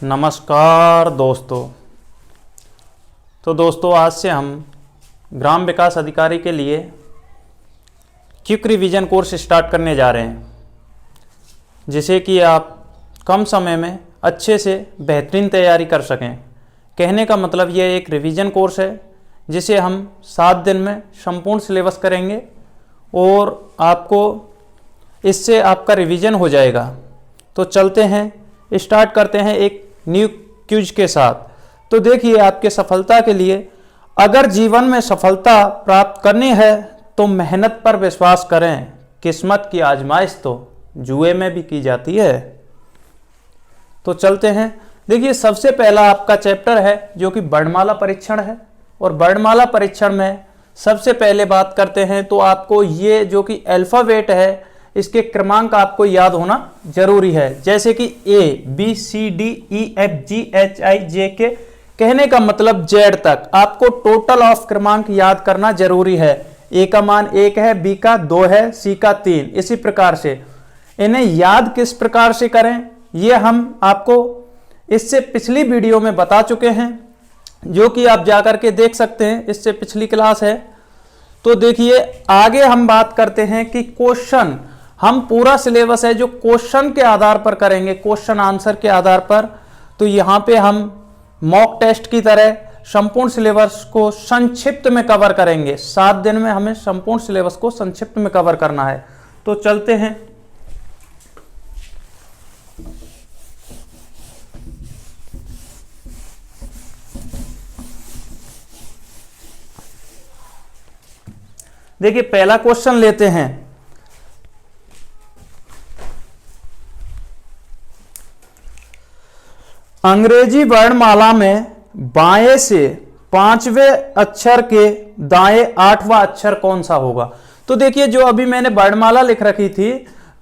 नमस्कार दोस्तों। तो दोस्तों, आज से हम ग्राम विकास अधिकारी के लिए क्विक रिवीजन कोर्स स्टार्ट करने जा रहे हैं, जिसे कि आप कम समय में अच्छे से बेहतरीन तैयारी कर सकें। कहने का मतलब ये एक रिवीजन कोर्स है जिसे हम 7 दिन में संपूर्ण सिलेबस करेंगे और आपको इससे आपका रिवीजन हो जाएगा। तो चलते हैं, स्टार्ट करते हैं एक न्यू क्विज के साथ। तो देखिए, आपके सफलता के लिए अगर जीवन में सफलता प्राप्त करनी है तो मेहनत पर विश्वास करें। किस्मत की आजमाइश तो जुए में भी की जाती है। तो चलते हैं। देखिए, सबसे पहला आपका चैप्टर है जो कि वर्णमाला परीक्षण है, और वर्णमाला परीक्षण में सबसे पहले बात करते हैं तो आपको ये जो कि अल्फाबेट है इसके क्रमांक आपको याद होना जरूरी है। जैसे कि ABCDEFGHIJK, कहने का मतलब Z तक आपको टोटल ऑफ क्रमांक याद करना जरूरी है। A का मान 1 है, B का 2 है, C का 3, इसी प्रकार से इन्हें याद किस प्रकार से करें ये हम आपको इससे पिछली वीडियो में बता चुके हैं, जो कि आप जाकर के देख सकते हैं। इससे पिछली क्लास है। तो देखिए, आगे हम बात करते हैं कि क्वेश्चन, हम पूरा सिलेबस है जो क्वेश्चन के आधार पर करेंगे, क्वेश्चन आंसर के आधार पर। तो यहाँ पे हम मॉक टेस्ट की तरह संपूर्ण सिलेबस को संक्षिप्त में कवर करेंगे। 7 दिन में हमें संपूर्ण सिलेबस को संक्षिप्त में कवर करना है। तो चलते हैं। देखिए, पहला क्वेश्चन लेते हैं। अंग्रेजी वर्णमाला में बाएं से 5वें अक्षर के दाएं 8वां अक्षर कौन सा होगा? तो देखिए, जो अभी मैंने वर्णमाला लिख रखी थी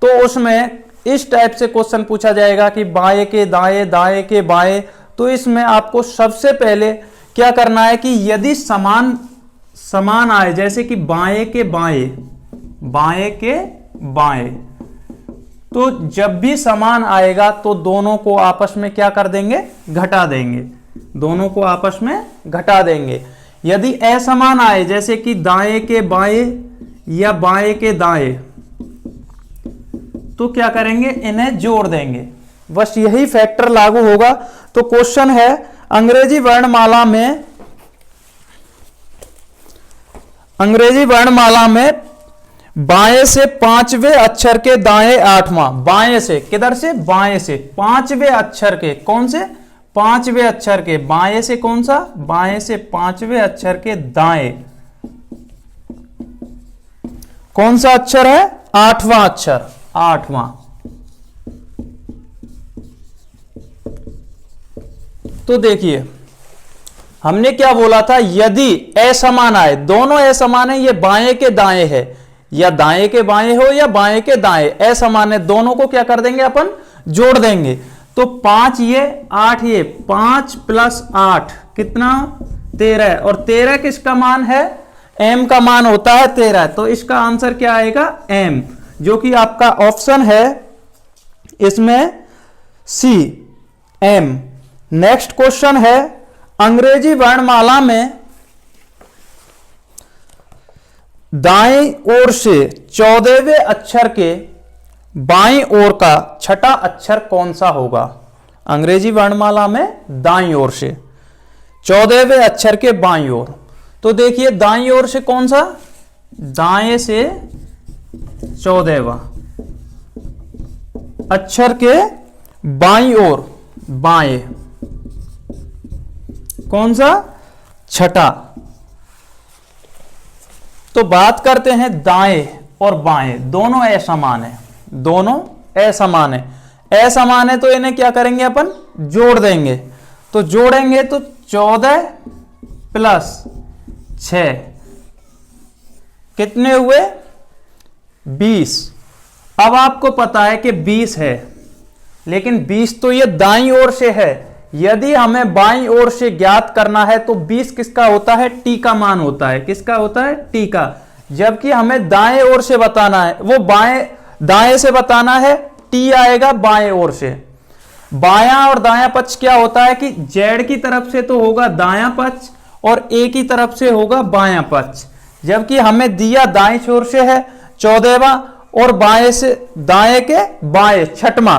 तो उसमें इस टाइप से क्वेश्चन पूछा जाएगा कि बाएं के दाएं, दाएं के बाएं। तो इसमें आपको सबसे पहले क्या करना है कि यदि समान आए, जैसे कि बाएं के बाएं, बाएं के बाएं, तो जब भी समान आएगा तो दोनों को आपस में क्या कर देंगे? घटा देंगे। दोनों को आपस में घटा देंगे। यदि असमान आए, जैसे कि दाएं के बाएं या बाएं के दाएं, तो क्या करेंगे? इन्हें जोड़ देंगे। बस यही फैक्टर लागू होगा। तो क्वेश्चन है, अंग्रेजी वर्णमाला में बाएं से 5वें अक्षर के दाएं 8वां। बाएं से, किधर से? बाएं से 5वें अक्षर के, कौन से? 5वें अक्षर के। बाएं से कौन सा? बाएं से 5वें अक्षर के दाएं कौन सा अक्षर है? 8वां अक्षर, 8वां। तो देखिए, हमने क्या बोला था? यदि असमान आए, दोनों असमान है, ये बाएं के दाएं है या दाएं के बाएं हो या बाएं के दाएं, असमान है, दोनों को क्या कर देंगे? अपन जोड़ देंगे। तो 5 ये 8 ये, 5 + 8 कितना? 13। और 13 किसका मान है? m का मान होता है 13। तो इसका आंसर क्या आएगा? m, जो कि आपका ऑप्शन है इसमें C, m। नेक्स्ट क्वेश्चन है, अंग्रेजी वर्णमाला में दाईं ओर से 14वें अक्षर के बाईं ओर का छठा अक्षर कौन सा होगा? अंग्रेजी वर्णमाला में दाईं ओर से 14वें अक्षर के बाईं ओर। तो देखिए, दाईं ओर से कौन सा? दाएं से 14वां अक्षर के बाईं ओर, बाएं कौन सा? छठा। तो बात करते हैं दाएं और बाएं, दोनों असमान है, दोनों असमान है। असमान है तो इन्हें क्या करेंगे? अपन जोड़ देंगे। तो जोड़ेंगे तो 14 + 6 कितने हुए? 20। अब आपको पता है कि 20 है, लेकिन 20 तो ये दाईं ओर से है। यदि हमें बाईं ओर से ज्ञात करना है तो 20 किसका होता है? टी का मान होता है। किसका होता है? टी का। जबकि हमें दाएं ओर से बताना है, वो दाएं से बताना है, टी आएगा बाएं ओर से। बायां और दायां पक्ष क्या होता है कि जेड की तरफ से तो होगा दायां पक्ष और ए की तरफ से होगा बायां पक्ष, जबकि हमें दिया दाएं छोर से है 14वां और बाएं से दाएं के बाएं 6वां,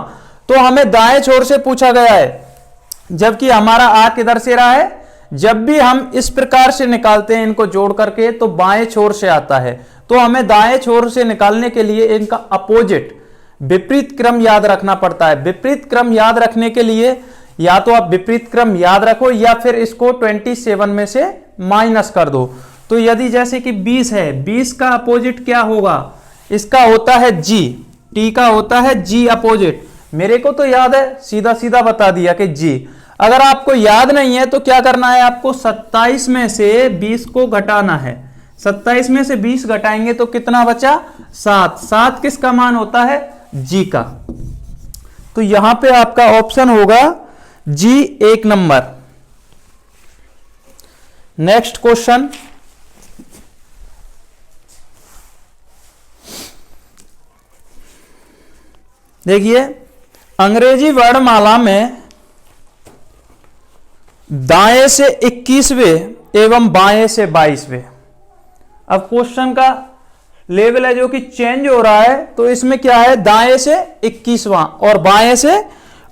तो हमें दाएं छोर से पूछा गया है, जबकि हमारा आर्क इधर से रहा है। जब भी हम इस प्रकार से निकालते हैं इनको जोड़ करके तो बाएं छोर से आता है, तो हमें दाएं छोर से निकालने के लिए इनका अपोजिट विपरीत क्रम याद रखना पड़ता है। विपरीत क्रम याद रखने के लिए या तो आप विपरीत क्रम याद रखो या फिर इसको 27 में से माइनस कर दो। तो यदि जैसे कि 20 है, 20 का अपोजिट क्या होगा, इसका होता है जी, टी का होता है जी अपोजिट। मेरे को तो याद है, सीधा सीधा बता दिया कि जी। अगर आपको याद नहीं है तो क्या करना है, आपको 27 में से 20 को घटाना है। 27 में से 20 घटाएंगे तो कितना बचा, 7। 7 किसका मान होता है, जी का। तो यहां पे आपका ऑप्शन होगा जी 1 नंबर। नेक्स्ट क्वेश्चन, देखिए अंग्रेजी वर्णमाला में दाएं से 21वें एवं बाएं से 22वें। अब क्वेश्चन का लेवल है जो कि चेंज हो रहा है, तो इसमें क्या है, दाएं से 21वां और बाएं से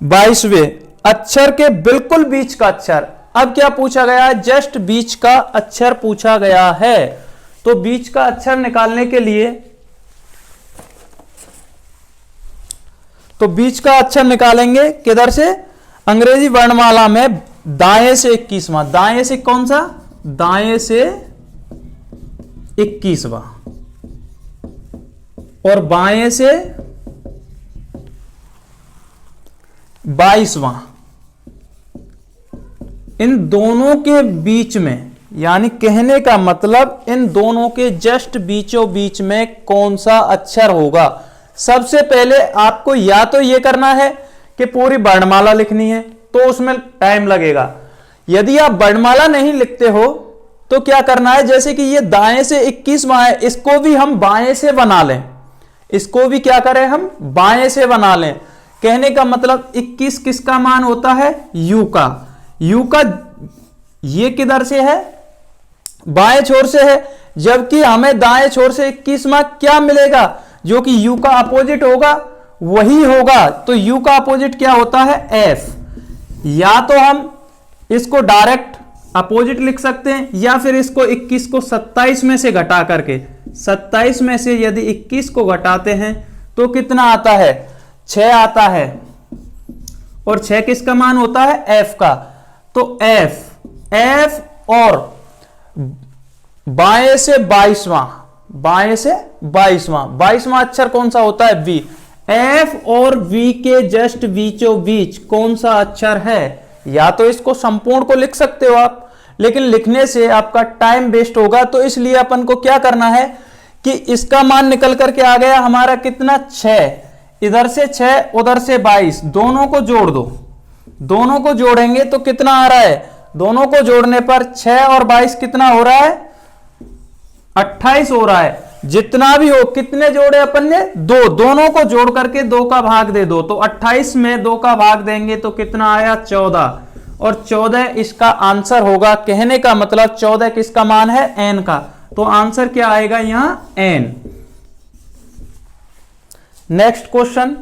22वें अक्षर के बिल्कुल बीच का अक्षर। अब क्या पूछा गया है, जस्ट बीच का अक्षर पूछा गया है। तो बीच का अक्षर निकालने के लिए, तो बीच का अक्षर निकालेंगे किधर से, अंग्रेजी वर्णमाला में दाएं से 21वां, दाएं से कौन सा, दाएं से 21वां और बाएं से 22वां, इन दोनों के बीच में, यानी कहने का मतलब इन दोनों के जस्ट बीचों बीच में कौन सा अक्षर होगा। सबसे पहले आपको या तो यह करना है कि पूरी वर्णमाला लिखनी है, तो उसमें टाइम लगेगा। यदि आप वर्णमाला नहीं लिखते हो तो क्या करना है, जैसे कि ये दाएं से 21वां है, इसको भी हम बाएं से बना लें, इसको भी क्या करें, हम बाएं से बना लें। कहने का मतलब 21 किसका मान होता है, यू का। यू का ये किधर से है, बाएं छोर से है, जबकि हमें दाएं छोर से 21वां क्या मिलेगा, जो कि यू का अपोजिट होगा वही होगा। तो यू का अपोजिट क्या होता है, एफ। या तो हम इसको डायरेक्ट अपोजिट लिख सकते हैं या फिर इसको 21 को 27 में से घटा करके, 27 में से यदि 21 को घटाते हैं तो कितना आता है, 6 आता है, और 6 किसका मान होता है, एफ का। तो एफ और बाएं से 22वां, बाएं से 22वां अक्षर कौन सा होता है, वी। एफ और वी के जस्ट बीचों बीच कौन सा अक्षर है, या तो इसको संपूर्ण को लिख सकते हो आप, लेकिन लिखने से आपका टाइम वेस्ट होगा। तो इसलिए अपन को क्या करना है कि इसका मान निकल करके आ गया हमारा कितना, 6, इधर से 6 उधर से 22, दोनों को जोड़ दो। दोनों को जोड़ेंगे तो कितना आ रहा है, दोनों को जोड़ने पर 6 और 22 कितना हो रहा है, 28 हो रहा है। जितना भी हो, कितने जोड़े अपन ने, 2, दोनों को जोड़ करके 2 का भाग दे दो, तो 28 में 2 का भाग देंगे तो कितना आया, 14, और 14 इसका आंसर होगा। कहने का मतलब 14 किसका मान है, एन का। तो आंसर क्या आएगा यहां, एन। नेक्स्ट क्वेश्चन,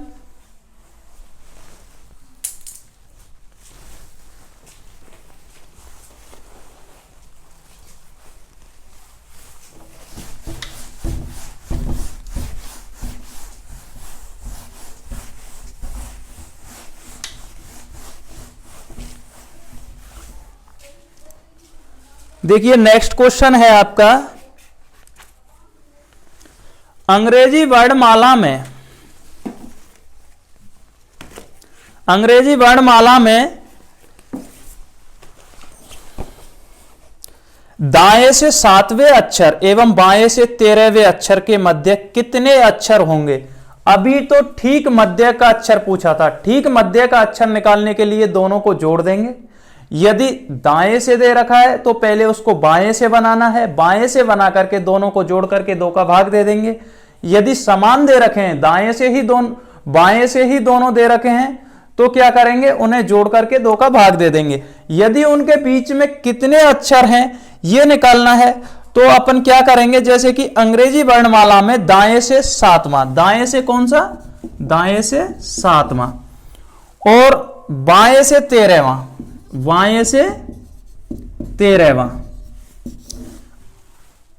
देखिए नेक्स्ट क्वेश्चन है आपका, अंग्रेजी वर्णमाला में, अंग्रेजी वर्णमाला में दाएं से 7वें अक्षर एवं बाएं से 13वें अक्षर के मध्य कितने अक्षर होंगे। अभी तो ठीक मध्य का अक्षर पूछा था, ठीक मध्य का अक्षर निकालने के लिए दोनों को जोड़ देंगे। यदि दाएं से दे रखा है तो पहले उसको बाएं से बनाना है, बाएं से बना करके दोनों को जोड़ करके 2 का भाग दे देंगे। यदि समान दे रखे हैं, दाएं से ही दोनों, बाएं से ही दोनों दे रखे हैं, तो क्या करेंगे, उन्हें जोड़ करके 2 का भाग दे देंगे। यदि उनके बीच में कितने अक्षर हैं ये निकालना है तो अपन क्या करेंगे, जैसे कि अंग्रेजी वर्णमाला में दाएं से 7वां, दाएं से कौन सा, दाएं से 7वां और बाएं से 13वां, बाएं से 13वां,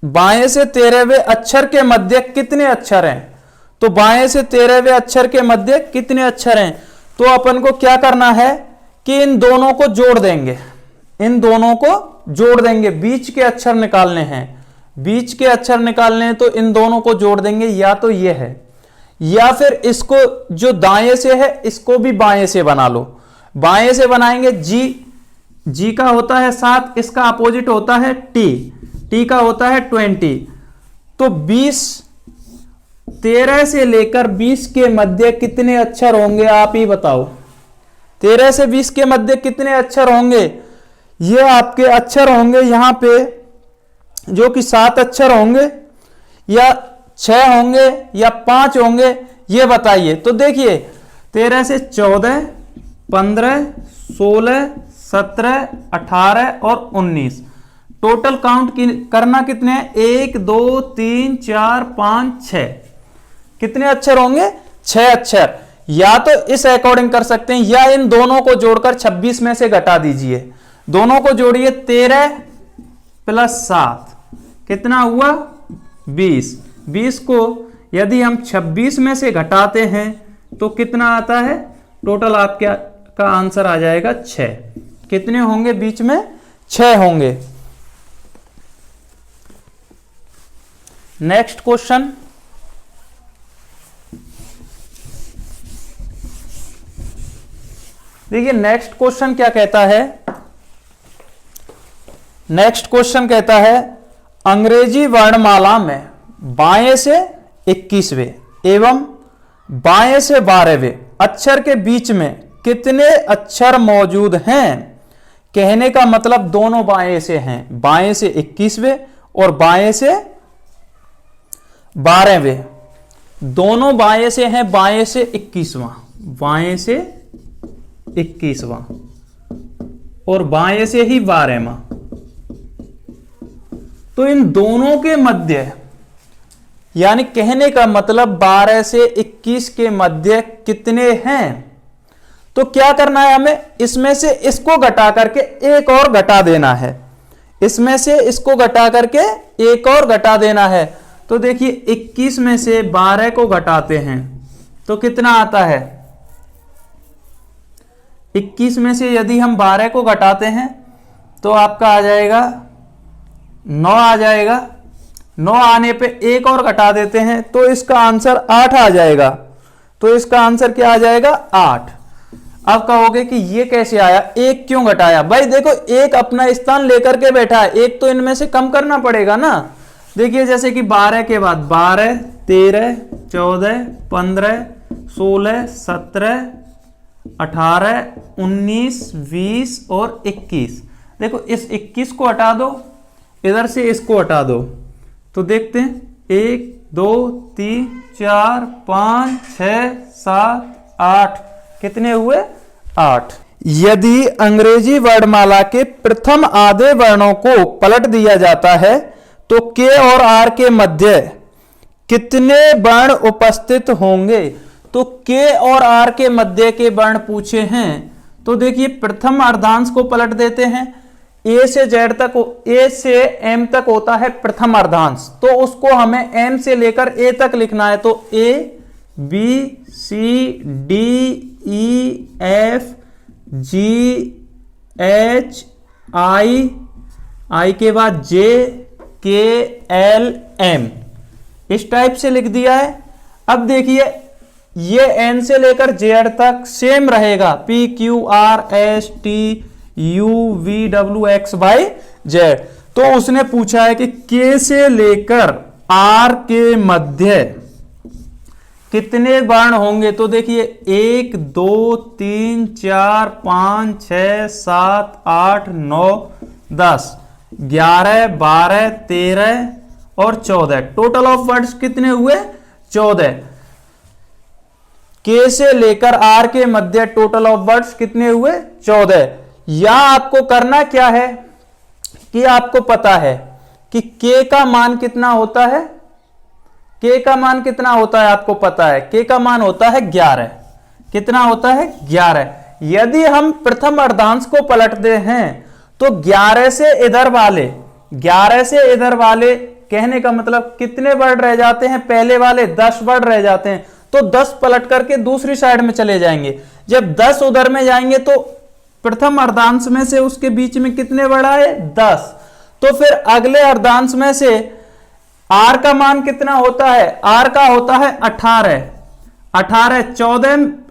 बाएं से 13वें अक्षर के मध्य कितने अक्षर हैं, तो बाएं से 13वें अक्षर के मध्य कितने अक्षर हैं, तो अपन को क्या करना है कि इन दोनों को जोड़ देंगे, इन दोनों को जोड़ देंगे, बीच के अक्षर निकालने हैं, बीच के अक्षर निकालने हैं तो इन दोनों को जोड़ देंगे, या तो ये है या फिर इसको जो दाएं से है इसको भी बाएं से बना लो। बाएं से बनाएंगे, जी का होता है 7, इसका अपोजिट होता है टी का होता है 20, तो 20, 13 से लेकर 20 के मध्य कितने अक्षर होंगे आप ही बताओ। 13 से 20 के मध्य कितने अक्षर होंगे, ये आपके अक्षर होंगे यहां पे जो कि 7 अक्षर होंगे या 6 होंगे या 5 होंगे, ये बताइए। तो देखिए 13 से 14, 15, 16, 17, 18 और 19, टोटल काउंट करना कितने हैं, 1 2 3 4 5 6, कितने अक्षर होंगे, 6 अक्षर। या तो इस अकॉर्डिंग कर सकते हैं या इन दोनों को जोड़कर 26 में से घटा दीजिए, दोनों को जोड़िए, 13 प्लस 7 कितना हुआ, 20, 20 को यदि हम 26 में से घटाते हैं तो कितना आता है, टोटल आपके का आंसर आ जाएगा 6। कितने होंगे बीच में, 6 होंगे। नेक्स्ट क्वेश्चन, देखिए नेक्स्ट क्वेश्चन क्या कहता है, नेक्स्ट क्वेश्चन कहता है अंग्रेजी वर्णमाला में बाएं से 21वें एवं बाएं से 12वें अक्षर के बीच में कितने अक्षर मौजूद हैं। कहने का मतलब दोनों बाएं से हैं, बाएं से 21वें और बाएं से 12वें, दोनों बाएं से हैं, बाएं से 21वां, बाएं से 21वां और बाएं से ही 12वां, तो इन दोनों के मध्य, यानी कहने का मतलब 12 से 21 के मध्य कितने हैं। तो क्या करना है हमें, इसमें से इसको घटा करके एक और घटा देना है, इसमें से इसको घटा करके एक और घटा देना है। तो देखिए 21 में से 12 को घटाते हैं तो कितना आता है, 21 में से यदि हम 12 को घटाते हैं तो आपका आ जाएगा 9 आ जाएगा, 9 आने पे एक और घटा देते हैं तो इसका आंसर 8 आ जाएगा। तो इसका आंसर क्या आ जाएगा, 8। अब कहोगे कि ये कैसे आया, एक क्यों घटाया, भाई देखो एक अपना स्थान लेकर के बैठा है, एक तो इनमें से कम करना पड़ेगा ना। देखिए जैसे कि 12 के बाद 12, 13, 14, 15, 16, 17, 18, 19, 20 और 21। देखो इस 21 को हटा दो, इधर से इसको हटा दो, तो देखते हैं 1 2 3 4 5 6 7 8, कितने हुए, 8। यदि अंग्रेजी वर्णमाला के प्रथम आधे वर्णों को पलट दिया जाता है तो के और आर के मध्य कितने वर्ण उपस्थित होंगे। तो के और आर के मध्य के वर्ण पूछे हैं, तो देखिए प्रथम अर्धांश को पलट देते हैं, ए से जेड तक, ए से एम तक होता है प्रथम अर्धांश, तो उसको हमें एम से लेकर ए तक लिखना है। तो A B C D E F G H I के बाद जे के एल एम, इस टाइप से लिख दिया है। अब देखिए ये एन से लेकर जेड तक सेम रहेगा, P Q R S T U V W X Y Z. तो उसने पूछा है कि के से लेकर आर के मध्य कितने वर्ण होंगे। तो देखिए 1 2 3 4 5 6 7 8 9 10 11 12 13 और 14, टोटल ऑफ वर्ड्स कितने हुए, 14। के से लेकर आर के मध्य टोटल ऑफ वर्ड्स कितने हुए? 14। या आपको करना क्या है कि आपको पता है कि के का मान कितना होता है, के का मान कितना होता है आपको पता है, के का मान होता है 11। कितना होता है? 11। यदि हम प्रथम अर्धांश को पलटते हैं तो 11 से इधर वाले, 11 से इधर वाले कहने का मतलब कितने वर्ड रह जाते हैं? पहले वाले 10 वर्ड रह जाते हैं, तो 10 पलट करके दूसरी साइड में चले जाएंगे। जब 10 उधर में जाएंगे तो प्रथम अर्धांश में से उसके बीच में कितने वर्ड आए? 10। तो फिर अगले अर्धांश में से आर का मान कितना होता है? आर का होता है 18।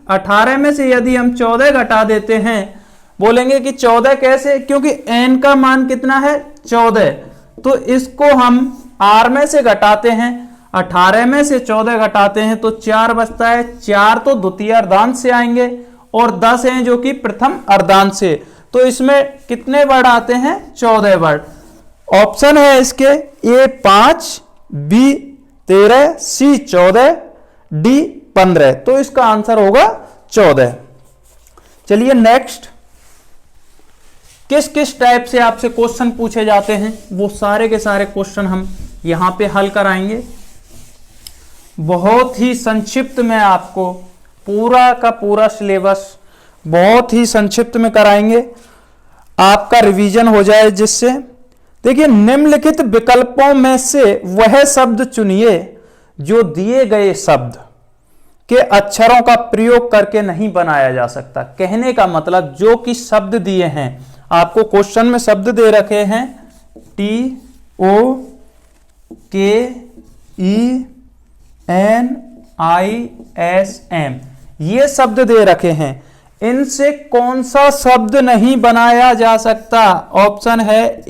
18 में से यदि हम 14 घटा देते हैं, बोलेंगे कि 14 कैसे? क्योंकि एन का मान कितना है? 14। तो इसको हम आर में से घटाते हैं, 18 में से 14 घटाते हैं तो 4 बचता है। 4 तो द्वितीय अर्धांश से आएंगे और 10 हैं जो कि प्रथम अर्धांश से। तो इसमें कितने वर्ड आते हैं? 14 वर्ड। ऑप्शन है इसके ए 5, बी 13, सी 14, डी 15। तो इसका आंसर होगा 14। चलिए नेक्स्ट, किस किस टाइप से आपसे क्वेश्चन पूछे जाते हैं वो सारे के सारे क्वेश्चन हम यहां पे हल कराएंगे। बहुत ही संक्षिप्त में आपको पूरा का पूरा सिलेबस बहुत ही संक्षिप्त में कराएंगे, आपका रिवीजन हो जाए जिससे। देखिए, निम्नलिखित विकल्पों में से वह शब्द चुनिए जो दिए गए शब्द के अक्षरों का प्रयोग करके नहीं बनाया जा सकता। कहने का मतलब जो कि शब्द दिए हैं, आपको क्वेश्चन में शब्द दे रखे हैं TOKENISM, ये शब्द दे रखे हैं। इनसे कौन सा शब्द नहीं बनाया जा सकता? ऑप्शन है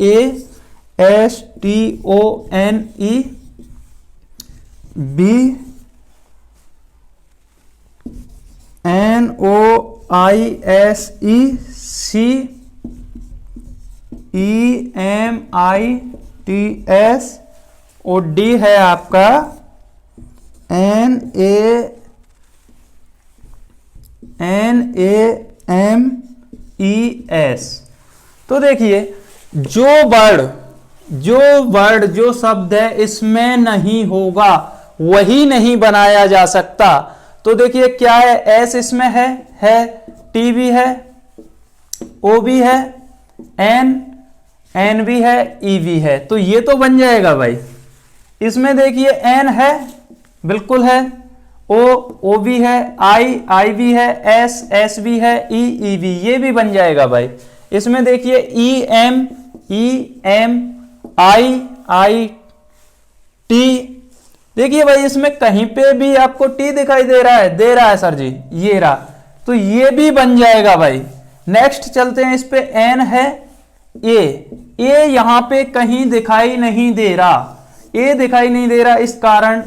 ASTONE, B NOISE, C EMITS और डी है आपका NAMES। तो देखिए, जो शब्द है इसमें नहीं होगा वही नहीं बनाया जा सकता। तो देखिए क्या है, एस इसमें है, टी भी है, ओ भी है, एन भी है, ई भी है, तो ये तो बन जाएगा भाई। इसमें देखिए एन है, बिल्कुल है, ओ भी है, आई भी है, एस भी है, ई भी, ये भी बन जाएगा भाई। इसमें देखिए ई एम आई टी, देखिए भाई इसमें कहीं पे भी आपको टी दिखाई दे रहा है सर जी, ये रहा, तो ये भी बन जाएगा भाई। नेक्स्ट चलते हैं, इस पे एन है, ए यहां पे कहीं दिखाई नहीं दे रहा, ए दिखाई नहीं दे रहा, इस कारण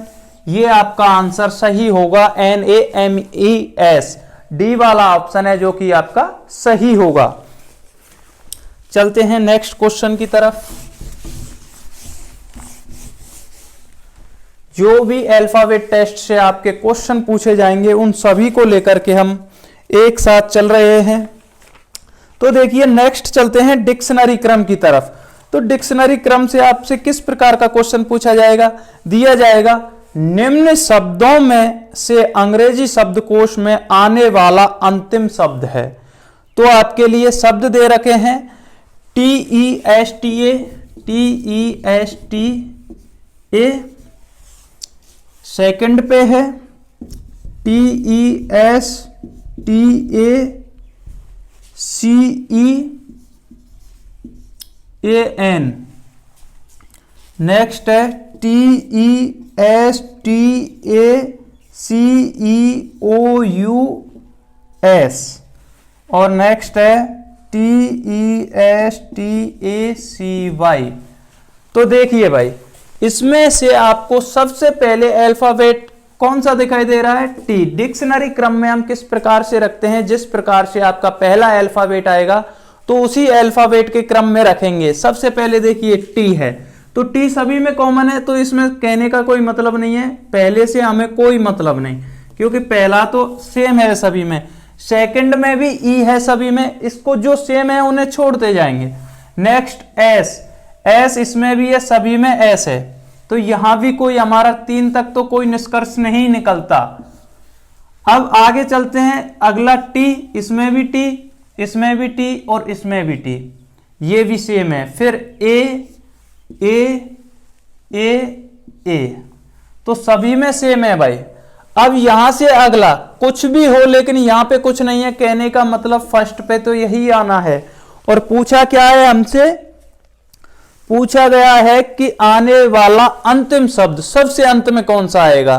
ये आपका आंसर सही होगा NAMES, डी वाला ऑप्शन है जो कि आपका सही होगा। चलते हैं नेक्स्ट क्वेश्चन की तरफ। जो भी अल्फाबेट टेस्ट से आपके क्वेश्चन पूछे जाएंगे उन सभी को लेकर के हम एक साथ चल रहे हैं। तो देखिए नेक्स्ट चलते हैं डिक्शनरी क्रम की तरफ। तो डिक्शनरी क्रम से आपसे किस प्रकार का क्वेश्चन पूछा जाएगा? दिया जाएगा निम्न शब्दों में से अंग्रेजी शब्दकोश में आने वाला अंतिम शब्द है। तो आपके लिए शब्द दे रखे हैं TESTA, सेकंड पे है TESTACEAN, नेक्स्ट है TESTACEOUS और नेक्स्ट है TESTACY। तो देखिए भाई, इसमें से आपको सबसे पहले अल्फाबेट कौन सा दिखाई दे रहा है? टी। डिक्शनरी क्रम में हम किस प्रकार से रखते हैं? जिस प्रकार से आपका पहला अल्फाबेट आएगा तो उसी अल्फाबेट के क्रम में रखेंगे। सबसे पहले देखिए टी है, तो टी सभी में कॉमन है, तो इसमें कहने का कोई मतलब नहीं है, पहले से हमें कोई मतलब नहीं, क्योंकि पहला तो सेम है सभी में, सेकंड में भी ई है सभी में, इसको जो सेम है उन्हें छोड़ते जाएंगे। नेक्स्ट एस, एस इसमें भी है, सभी में एस है, तो यहां भी कोई हमारा 3 तक तो कोई निष्कर्ष नहीं निकलता। अब आगे चलते हैं, अगला टी, इसमें भी टी, इसमें भी टी और इसमें भी टी, ये भी सेम है। फिर ए ए ए ए, तो सभी में सेम है भाई। अब यहां से अगला कुछ भी हो, लेकिन यहां पे कुछ नहीं है, कहने का मतलब फर्स्ट पे तो यही आना है। और पूछा क्या है हमसे, पूछा गया है कि आने वाला अंतिम शब्द सबसे अंत में कौन सा आएगा,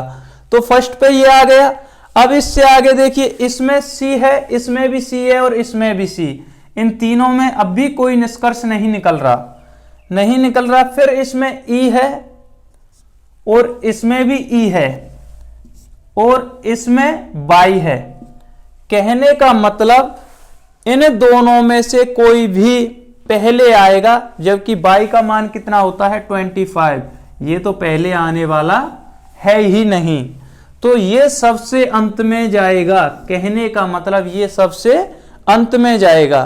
तो फर्स्ट पे ये आ गया। अब इससे आगे देखिए, इसमें सी है, इसमें भी सी है और इसमें भी सी, इन तीनों में अब भी कोई निष्कर्ष नहीं निकल रहा। फिर इसमें ई है और इसमें भी ई है और इसमें बाई है। कहने का मतलब इन दोनों में से कोई भी पहले आएगा, जबकि बाई का मान कितना होता है 25, ये तो पहले आने वाला है ही नहीं, तो ये सबसे अंत में जाएगा। कहने का मतलब ये सबसे अंत में जाएगा।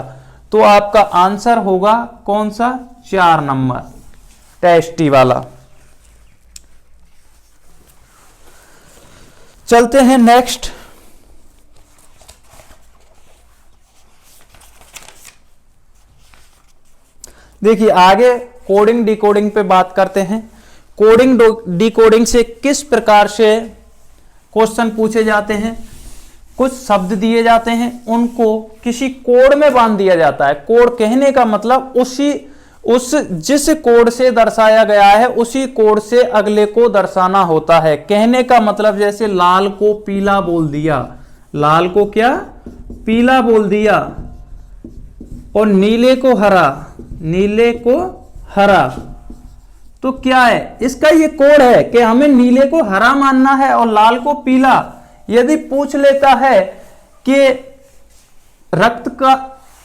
तो आपका आंसर होगा कौन सा, 4 नंबर, टेस्टी वाला। चलते हैं नेक्स्ट। देखिए आगे कोडिंग डिकोडिंग पे बात करते हैं। कोडिंग डिकोडिंग से किस प्रकार से क्वेश्चन पूछे जाते हैं। कुछ शब्द दिए जाते हैं, उनको किसी कोड में बांध दिया जाता है। कोड कहने का मतलब जिस कोड से दर्शाया गया है उसी कोड से अगले को दर्शाना होता है। कहने का मतलब जैसे लाल को पीला बोल दिया, लाल को क्या पीला बोल दिया, और नीले को हरा, नीले को हरा, तो क्या है इसका ये कोड है कि हमें नीले को हरा मानना है और लाल को पीला। यदि पूछ लेता है कि रक्त का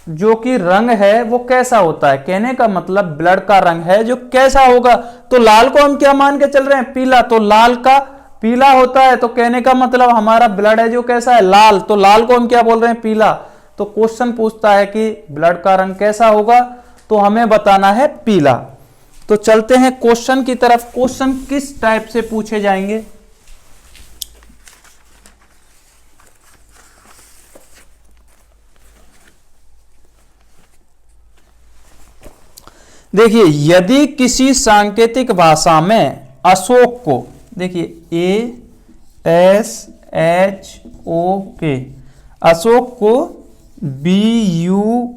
जो कि रंग है वो कैसा होता है, कहने का मतलब ब्लड का रंग है जो कैसा होगा, तो लाल को हम क्या मान के चल रहे हैं, पीला, तो लाल का पीला होता है, तो कहने का मतलब हमारा ब्लड है जो कैसा है, लाल, तो लाल को हम क्या बोल रहे हैं, पीला। तो क्वेश्चन पूछता है कि ब्लड का रंग कैसा होगा, तो हमें बताना है पीला। तो चलते हैं क्वेश्चन की तरफ। क्वेश्चन किस टाइप से पूछे जाएंगे, देखिए यदि किसी सांकेतिक भाषा में अशोक को, देखिए ASHOK, अशोक को BUKSP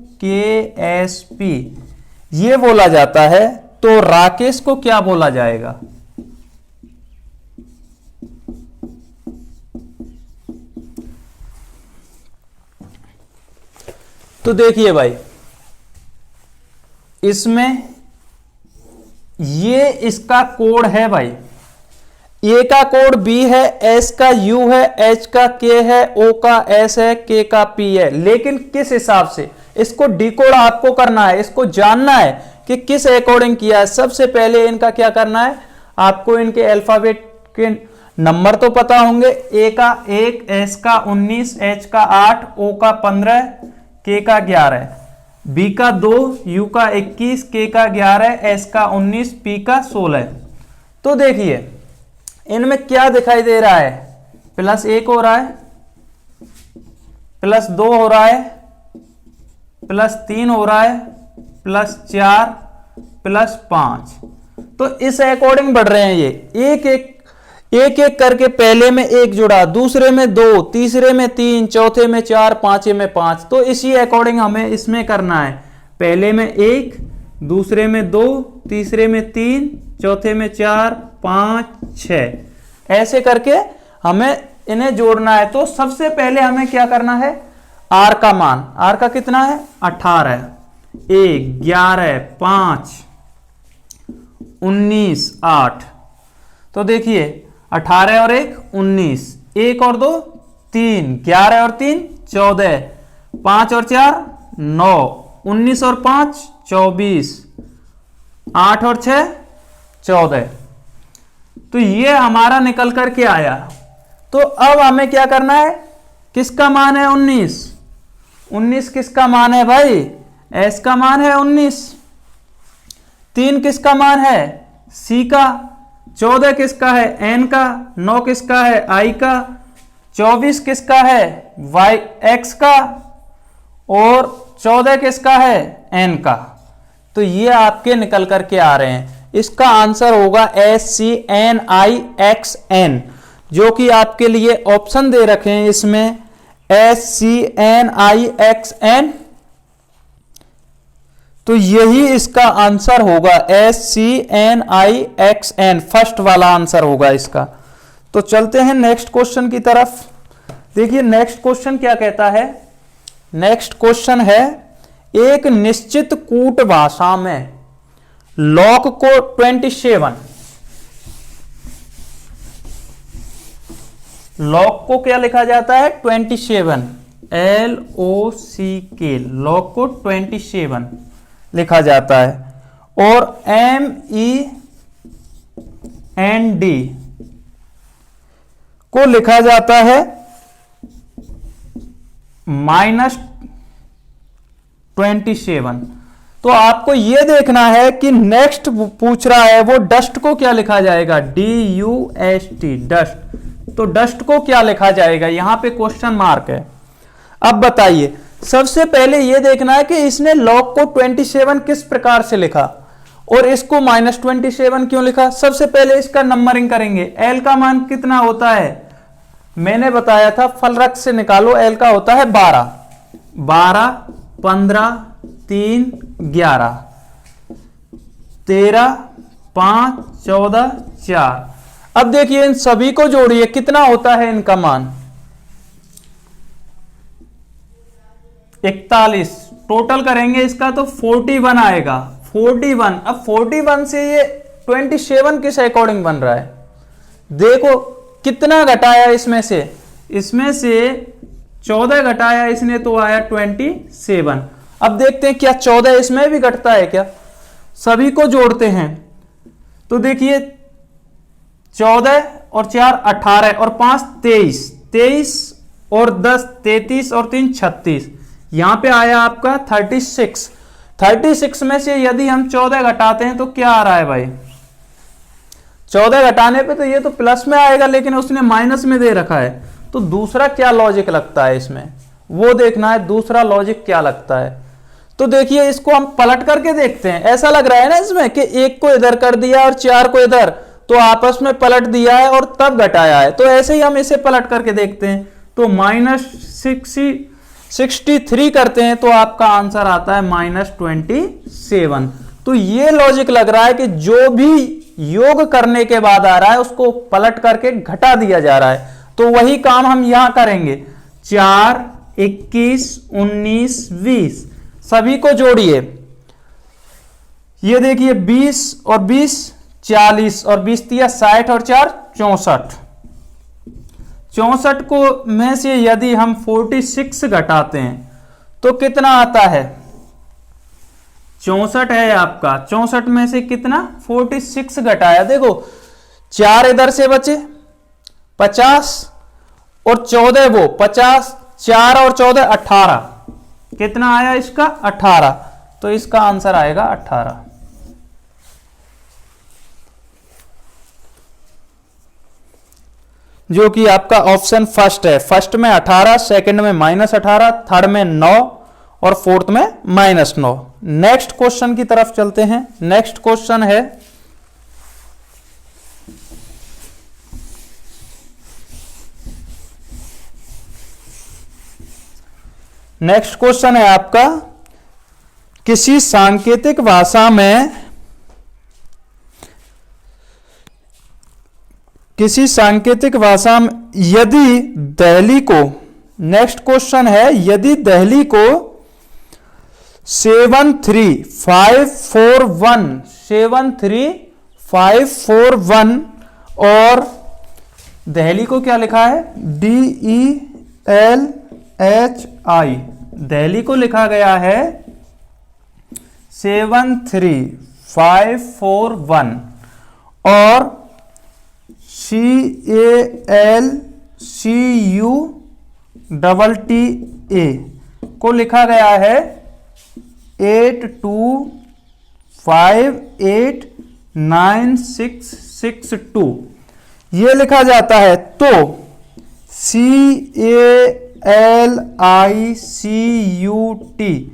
ये बोला जाता है, तो राकेश को क्या बोला जाएगा, तो देखिए भाई इसमें ये इसका कोड है भाई, ए का कोड बी है, एस का यू है, एच का के है, ओ का एस है, के का पी है। लेकिन किस हिसाब से इसको डिकोड आपको करना है, इसको जानना है कि किस अकॉर्डिंग किया है। सबसे पहले इनका क्या करना है, आपको इनके अल्फाबेट के नंबर तो पता होंगे, ए का 1, एस का 19, एच का 8, ओ का 15, के का 11, बी का 2, यू का 21, के का 11, एस का 19, पी का 16। तो देखिए इनमें क्या दिखाई दे रहा है, +1 हो रहा है, +2 हो रहा है, +3 हो रहा है, +4, +5। तो इस अकॉर्डिंग बढ़ रहे हैं ये, एक एक करके पहले में 1 जुड़ा, दूसरे में 2, तीसरे में 3, चौथे में 4, पांचवे में 5। तो इसी अकॉर्डिंग हमें इसमें करना है, पहले में 1, दूसरे में 2, तीसरे में 3, चौथे में 4, 5, 6, ऐसे करके हमें इन्हें जोड़ना है। तो सबसे पहले हमें क्या करना है, आर का मान, आर का कितना है 18, 1, 11, 5, 19, 8। तो देखिए 18 और 1 19, 1 और 2 3, 11 और 3 14, 5 और 4 9, 19 और 5 24, 8 और 6 14। तो ये हमारा निकल कर के आया। तो अब हमें क्या करना है, किसका मान है 19, 19 किसका मान है भाई, S का मान है 19, 3 किसका मान है C का, 14 किसका है N का, 9 किसका है I का, 24 किसका है Y X का और 14 किसका है N का। तो ये आपके निकल करके आ रहे हैं। इसका आंसर होगा SCNIXN, जो कि आपके लिए ऑप्शन दे रखे हैं इसमें SCNIXN। तो यही इसका आंसर होगा SCNIXN, फर्स्ट वाला आंसर होगा इसका। तो चलते हैं नेक्स्ट क्वेश्चन की तरफ। देखिए नेक्स्ट क्वेश्चन क्या कहता है। नेक्स्ट क्वेश्चन है, एक निश्चित कूट भाषा में लॉक को 27, लॉक को क्या लिखा जाता है 27, LOCK, लॉक को 27 लिखा जाता है, और MEND को लिखा जाता है -27। तो आपको यह देखना है कि नेक्स्ट पूछ रहा है वो डस्ट को क्या लिखा जाएगा, DUST, डस्ट। तो डस्ट को क्या लिखा जाएगा, यहां पे क्वेश्चन मार्क है। अब बताइए, सबसे पहले यह देखना है कि इसने लॉग को 27 किस प्रकार से लिखा और इसको -27 क्यों लिखा। सबसे पहले इसका नंबरिंग करेंगे। L का मान कितना होता है, मैंने बताया था फलरक से निकालो, L का होता है 12, 12, 15, 3, 11, 13, 5, 14, 4। अब देखिए इन सभी को जोड़िए, कितना होता है इनका मान 41। टोटल करेंगे इसका तो 41 आएगा, 41। अब 41 से ये 27 किस अकॉर्डिंग बन रहा है, देखो कितना घटाया इसमें से 14 घटाया इसने तो आया 27। अब देखते हैं क्या 14 इसमें भी घटता है क्या, सभी को जोड़ते हैं। तो देखिए 14 और 4 18 और 5 23, 23 और 10 33 और 3 36, यहां पे आया आपका 36। 36 में से यदि हम 14 घटाते हैं तो क्या आ रहा है भाई, 14 घटाने पे तो ये तो प्लस में आएगा, लेकिन उसने माइनस में दे रखा है। तो दूसरा क्या लॉजिक लगता है इसमें, वो देखना है दूसरा लॉजिक क्या लगता है। तो देखिए इसको हम पलट करके देखते हैं। ऐसा लग रहा है ना इसमें कि एक को इधर कर दिया और 4 को इधर, तो आपस में पलट दिया है और तब घटाया है। तो ऐसे ही हम इसे पलट करके देखते हैं। तो -63 करते हैं तो आपका आंसर आता है -27। तो ये लॉजिक लग रहा है कि जो भी योग करने के बाद आ रहा है उसको पलट करके घटा दिया जा रहा है। तो वही काम हम यहां करेंगे। 4, 21, 19, 20 सभी को जोड़िए। ये देखिए 20 और 20 40 और 20 दिया 60 और 4 64। 64 को में से यदि हम 46 घटाते हैं तो कितना आता है, 64 है आपका। 64 में से कितना 46 घटाया, देखो 4 इधर से बचे 50 और 14 वो 50, 4 और 14 18, कितना आया इसका 18। तो इसका आंसर आएगा 18। जो कि आपका ऑप्शन फर्स्ट है। फर्स्ट में 18, सेकंड में -18, थर्ड में 9 और फोर्थ में -9। नेक्स्ट क्वेश्चन की तरफ चलते हैं। नेक्स्ट क्वेश्चन है, नेक्स्ट क्वेश्चन है आपका, किसी सांकेतिक भाषा में यदि दिल्ली को, नेक्स्ट क्वेश्चन है, यदि दिल्ली को 73541 और दिल्ली को क्या लिखा है DELHI, दिल्ली को लिखा गया है 73541 और CALCULATE CUTTA को लिखा गया है 82589662, ये लिखा जाता है। तो CALICUT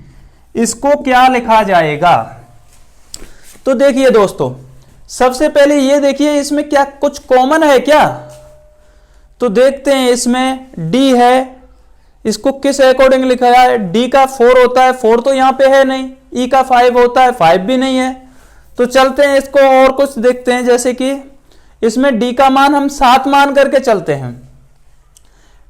इसको क्या लिखा जाएगा? तो देखिए दोस्तों, सबसे पहले ये देखिए इसमें क्या कुछ कॉमन है क्या? तो देखते हैं, इसमें D है, इसको किस अकॉर्डिंग लिखा है? D का 4 होता है, 4 तो यहां पे है नहीं। E का 5 होता है, 5 भी नहीं है। तो चलते हैं इसको और कुछ देखते हैं, जैसे कि इसमें D का मान हम 7 मान करके चलते हैं।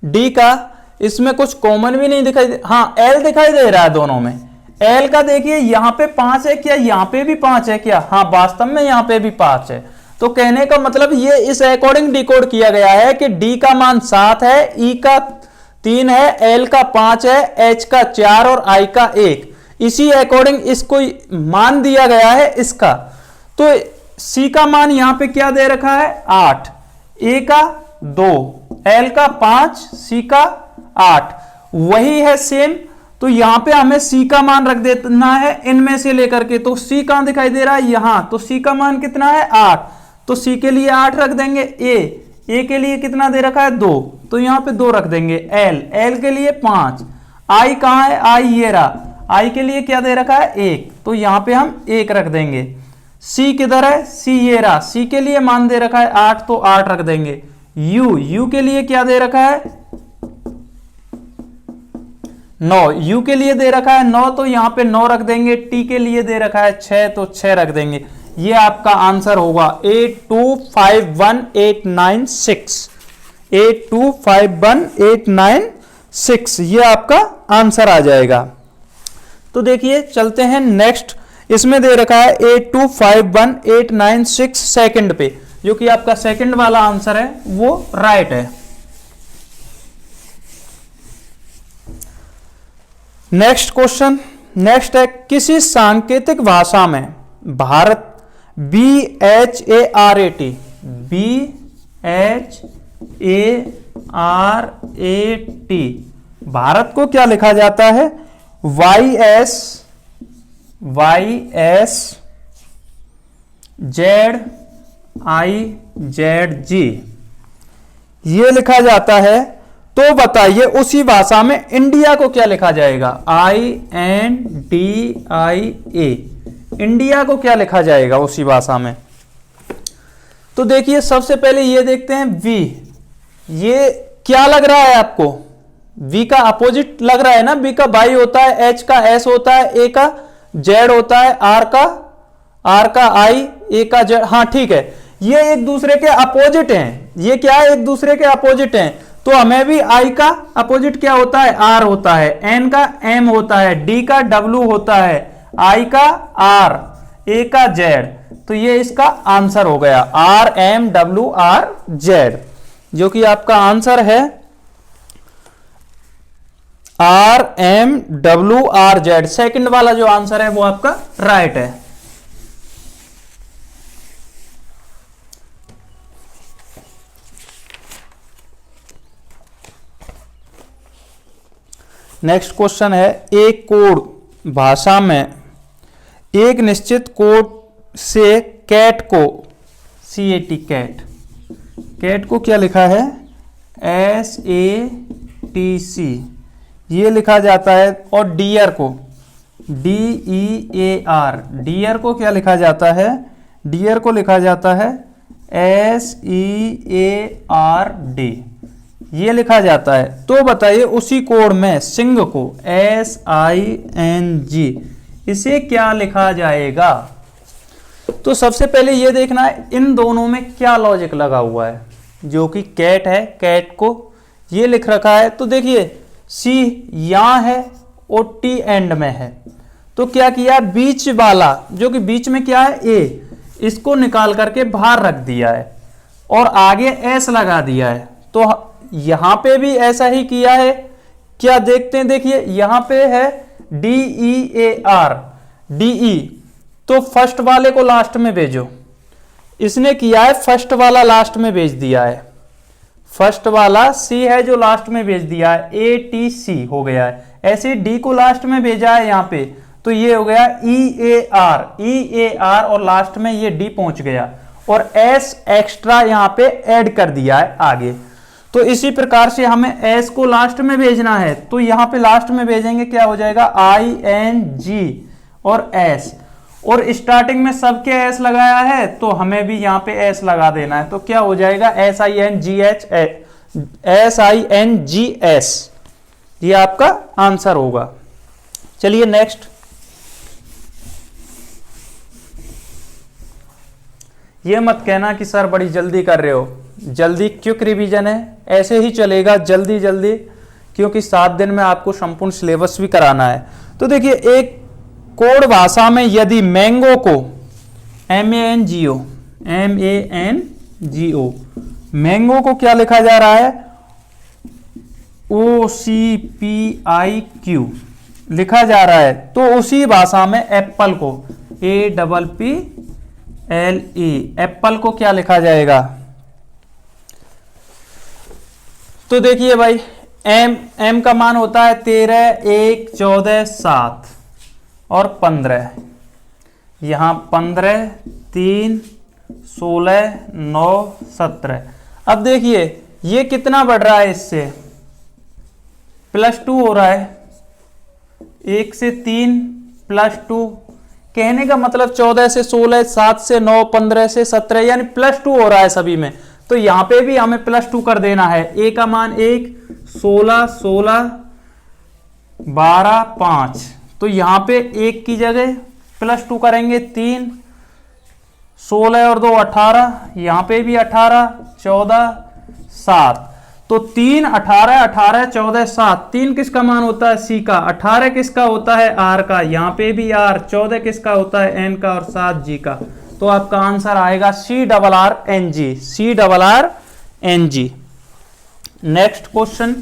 D का इसमें कुछ कॉमन भी नहीं दिखाई दे, हाँ L दिखाई दे रहा है दोनों में। L का देखिए यहां पे 5 है क्या, यहां पे भी 5 है क्या? हाँ वास्तव में यहां पे भी 5 है। तो कहने का मतलब ये इस अकॉर्डिंग डिकोड किया गया है कि D का मान 7 है, E का 3 है, L का 5 है, H का 4 और I का 1। इसी अकॉर्डिंग इसको मान दिया गया है इसका। तो C का मान यहां पे क्या दे रखा है? 8, A का 2, L का 5, C का 8, वही है सेम। तो यहां पे हमें C का मान रख देना है इनमें से लेकर के। तो C कहां दिखाई दे रहा है? यहां। तो C का मान कितना है? 8। तो C के लिए 8 रख देंगे। A के लिए कितना दे रखा है? 2, तो यहां पे 2 रख देंगे। L के लिए 5। I कहां है? I ये रहा। I के लिए क्या दे रखा है? 1, तो यहां पे हम 1 रख देंगे। C किधर है? C ये रहा। C के लिए मान दे रखा है 8, तो 8 रख देंगे। U के लिए क्या दे रखा है? 9, U के लिए दे रखा है 9, तो यहां पे 9 रख देंगे। T के लिए दे रखा है 6, तो 6 रख देंगे। ये आपका आंसर होगा 8251896। 8251896 ये आपका आंसर आ जाएगा। तो देखिए चलते हैं नेक्स्ट। इसमें दे रखा है 8251896 सेकंड पे, जो कि आपका सेकंड वाला आंसर है वो राइट है। नेक्स्ट क्वेश्चन, नेक्स्ट है किसी सांकेतिक भाषा में भारत BHARAT भारत को क्या लिखा जाता है? YSZIZG ये लिखा जाता है। तो बताइए उसी भाषा में इंडिया को क्या लिखा जाएगा? INDIA इंडिया को क्या लिखा जाएगा उसी भाषा में? तो देखिए सबसे पहले ये देखते हैं V। ये क्या लग रहा है आपको? V का अपोजिट लग रहा है ना। B का Y होता है, H का S होता है, A का Z होता है, R का I, A का Z। हाँ ठीक है, ये एक दूसरे के अपोजिट हैं। ये क्या है? एक दूसरे के अपोजिट हैं। तो हमें भी I का अपोजिट क्या होता है? R होता है, N का M होता है, D का W होता है, I का R, A का Z। तो ये इसका आंसर हो गया RMWRZ, जो कि आपका आंसर है RMWRZ। सेकंड वाला जो आंसर है वो आपका राइट है। नेक्स्ट क्वेश्चन है एक कोड भाषा में एक निश्चित कोड से कैट को कैट को क्या लिखा है? SATC ये लिखा जाता है। और डियर को DEAR डियर को क्या लिखा जाता है? डियर को लिखा जाता है SEARD ये लिखा जाता है। तो बताइए उसी कोड में सिंग को SING इसे क्या लिखा जाएगा? तो सबसे पहले ये देखना है इन दोनों में क्या लॉजिक लगा हुआ है। जो कि कैट है, कैट को ये लिख रखा है। तो देखिए C यहां है और T एंड में है। तो क्या किया? बीच वाला जो कि बीच में क्या है? A, इसको निकाल करके बाहर रख दिया है और आगे S लगा दिया है। तो यहां पे भी ऐसा ही किया है। क्या देखते हैं? देखिए यहां पे है DEAR DE, तो फर्स्ट वाले को लास्ट में भेजो। इसने किया है फर्स्ट वाला लास्ट में भेज दिया है। फर्स्ट वाला सी है जो लास्ट में भेज दिया है, ATC हो गया है। ऐसे डी को लास्ट में भेजा है यहाँ पे, तो ये हो गया EAR और लास्ट में ये डी पहुंच गया और S एक्स्ट्रा यहाँ पे ऐड कर दिया है आगे। तो इसी प्रकार से हमें S को लास्ट में भेजना है, तो यहाँ पे लास्ट में भेजेंगे, क्या हो जाएगा ING और S, और स्टार्टिंग में सबके S लगाया है तो हमें भी यहाँ पे S लगा देना है, तो क्या हो जाएगा SINGS। ये आपका आंसर होगा। चलिए नेक्स्ट, ये मत कहना कि सर बड़ी जल्दी कर रहे हो, जल्दी क्विक रिवीजन है, ऐसे ही चलेगा जल्दी जल्दी, क्योंकि 7 दिन में आपको संपूर्ण सिलेबस भी कराना है। तो देखिए, एक कोड भाषा में यदि मैंगो को MANGO मैंगो को क्या लिखा जा रहा है, OCPIQ लिखा जा रहा है, तो उसी भाषा में एप्पल को APPLE एप्पल को क्या लिखा जाएगा। तो देखिए भाई, M का मान होता है 13, 1, 14, 7 और 15, यहां 15, 3, 16, 9, 17। अब देखिए ये कितना बढ़ रहा है, इससे +2 हो रहा है, 1 से 3 +2, कहने का मतलब 14 से 16, 7 से 9, 15 से 17, यानी +2 हो रहा है सभी में। तो यहां पे भी हमें +2 कर देना है। A का मान 1, 16, 12, 5, तो यहां पे 1 की जगह +2 करेंगे 3, 16 और 2 18, यहां पे भी 18, 14, 7, तो 3, 18, 18, 14, 7, 3 किसका मान होता है C का, 18 किसका होता है R का, यहाँ पे भी R, 14 किसका होता है N का और 7 G का। तो आपका आंसर आएगा CRRNG। नेक्स्ट क्वेश्चन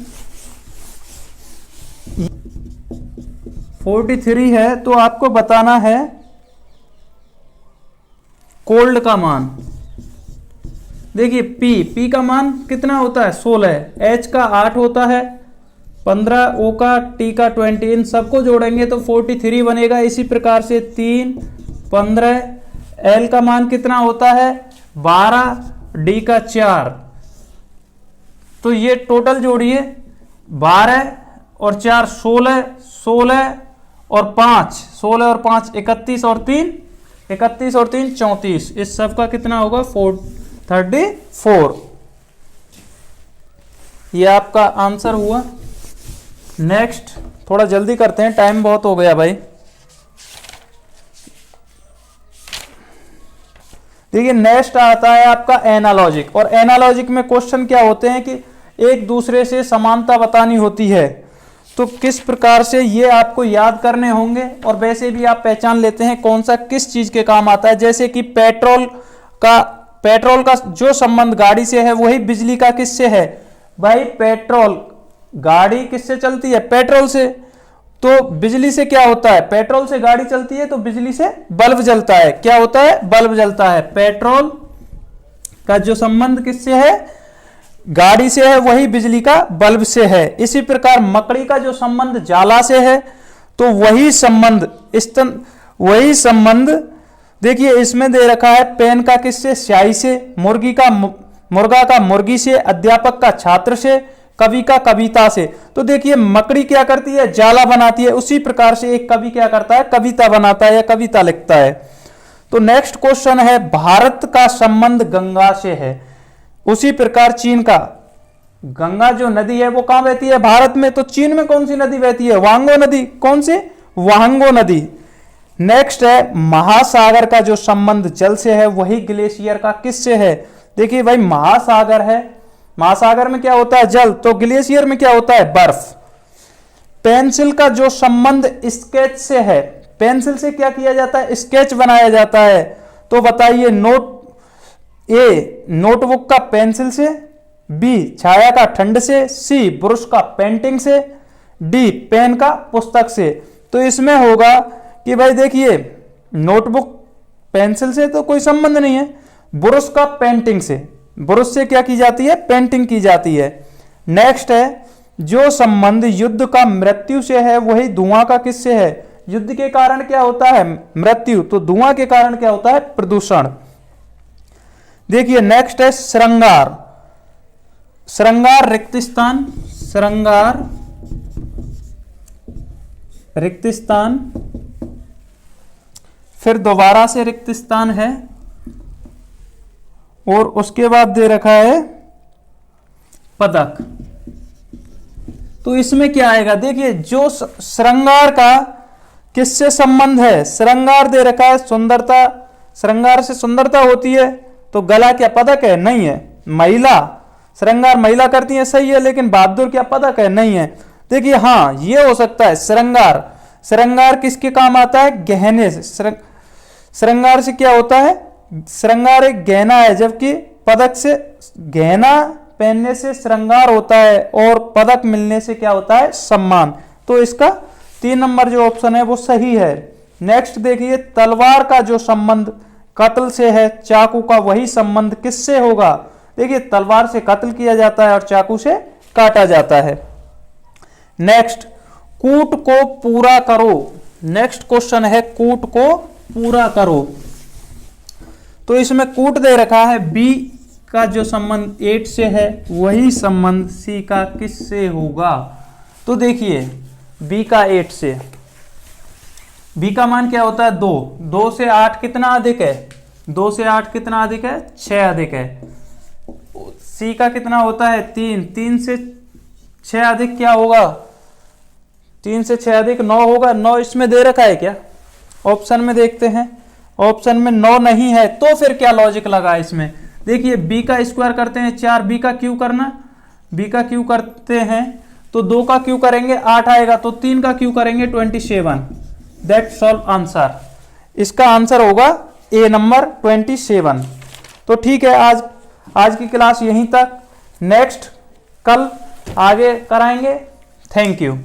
43 है, तो आपको बताना है कोल्ड का मान। देखिए P का मान कितना होता है 16, H का 8 होता है, 15, O का, T का 20, इन सबको जोड़ेंगे तो 43 बनेगा। इसी प्रकार से 3, 15, L का मान कितना होता है 12, D का 4, तो ये टोटल जोड़िए 12 और 4 16, 16 और 5 16 और 5 31 और 3 34, इस सब का कितना होगा 34। ये आपका आंसर हुआ। नेक्स्ट, थोड़ा जल्दी करते हैं, टाइम बहुत हो गया भाई। देखिए नेक्स्ट आता है आपका एनालॉजिक, और एनालॉजिक में क्वेश्चन क्या होते हैं कि एक दूसरे से समानता बतानी होती है, तो किस प्रकार से ये आपको याद करने होंगे, और वैसे भी आप पहचान लेते हैं कौन सा किस चीज के काम आता है। जैसे कि पेट्रोल का जो संबंध गाड़ी से है वही बिजली का किससे है भाई, पेट्रोल, गाड़ी किससे चलती है पेट्रोल से, तो बिजली से क्या होता है, पेट्रोल से गाड़ी चलती है तो बिजली से बल्ब जलता है, क्या होता है बल्ब जलता है। पेट्रोल का जो संबंध किससे है, गाड़ी से है, वही बिजली का बल्ब से है। इसी प्रकार मकड़ी का जो संबंध जाला से है, तो वही संबंध देखिए इसमें दे रखा है पेन का किससे, स्याही से, मुर्गा का मुर्गी से, अध्यापक का छात्र से, कवि का कविता से। तो देखिए मकड़ी क्या करती है, जाला बनाती है, उसी प्रकार से एक कवि क्या करता है, कविता बनाता है या कविता लिखता है। तो नेक्स्ट क्वेश्चन है, भारत का संबंध गंगा से है, उसी प्रकार चीन का, गंगा जो नदी है वो कहां बहती है, भारत में, तो चीन में कौन सी नदी बहती है, वांगो नदी, कौन सी, वांगो नदी। नेक्स्ट है, महासागर का जो संबंध जल से है वही ग्लेशियर का किससे है। देखिए भाई महासागर है, महासागर में क्या होता है जल, तो ग्लेशियर में क्या होता है बर्फ। पेंसिल का जो संबंध स्केच से है, पेंसिल से क्या किया जाता है, स्केच बनाया जाता है, तो बताइए नोटबुक का पेंसिल से, बी छाया का ठंड से, सी ब्रश का पेंटिंग से, डी पेन का पुस्तक से। तो इसमें होगा कि भाई देखिए नोटबुक पेंसिल से तो कोई संबंध नहीं है, ब्रश का पेंटिंग से, ब्रश से क्या की जाती है, पेंटिंग की जाती है। नेक्स्ट है, जो संबंध युद्ध का मृत्यु से है वही धुआं का किससे है। युद्ध के कारण क्या होता है, मृत्यु, तो धुआं के कारण क्या होता है, प्रदूषण। देखिए नेक्स्ट है श्रृंगार। श्रृंगार रिक्त स्थान, श्रृंगार रिक्त स्थान, फिर दोबारा से रिक्त स्थान है, और उसके बाद दे रखा है पदक। तो इसमें क्या आएगा, देखिए जो श्रृंगार का किससे संबंध है, श्रृंगार दे रखा है सुंदरता, श्रृंगार से सुंदरता होती है, तो गला क्या पदक है, नहीं है। महिला, श्रृंगार महिला करती है, सही है, लेकिन बहादुर क्या पदक है, नहीं है। देखिए हाँ ये हो सकता है श्रृंगार। श्रृंगार किसके काम आता है, गहने से। श्रृंगार से क्या होता है, श्रृंगार एक गहना है, जबकि पदक से, गहना पहनने से श्रृंगार होता है और पदक मिलने से क्या होता है, सम्मान। तो इसका 3 नंबर जो ऑप्शन है वो सही है। नेक्स्ट देखिए, तलवार का जो संबंध कत्ल से है, चाकू का वही संबंध किससे होगा। देखिए तलवार से कत्ल किया जाता है और चाकू से काटा जाता है। नेक्स्ट, कूट को पूरा करो। नेक्स्ट क्वेश्चन है कूट को पूरा करो। तो इसमें कूट दे रखा है, बी का जो संबंध 8 से है वही संबंध सी का किससे होगा। तो देखिए बी का 8 से, बी का मान क्या होता है 2, 2 से 8 कितना अधिक है, 2 से 8 कितना अधिक है, 6 अधिक है। सी का कितना होता है 3, 3 से 6 अधिक क्या होगा, 3 से 6 अधिक 9 होगा। 9 इसमें दे रखा है क्या, ऑप्शन में देखते हैं, ऑप्शन में 9 नहीं है। तो फिर क्या लॉजिक लगा इसमें, देखिए b का स्क्वायर करते हैं 4, b का क्यू करना, b का क्यू करते हैं तो 2 का क्यू करेंगे 8 आएगा, तो 3 का क्यू करेंगे 27। That solve answer. इसका आंसर होगा ए नंबर 27। तो ठीक है, आज की क्लास यहीं तक। नेक्स्ट कल आगे कराएंगे। Thank you.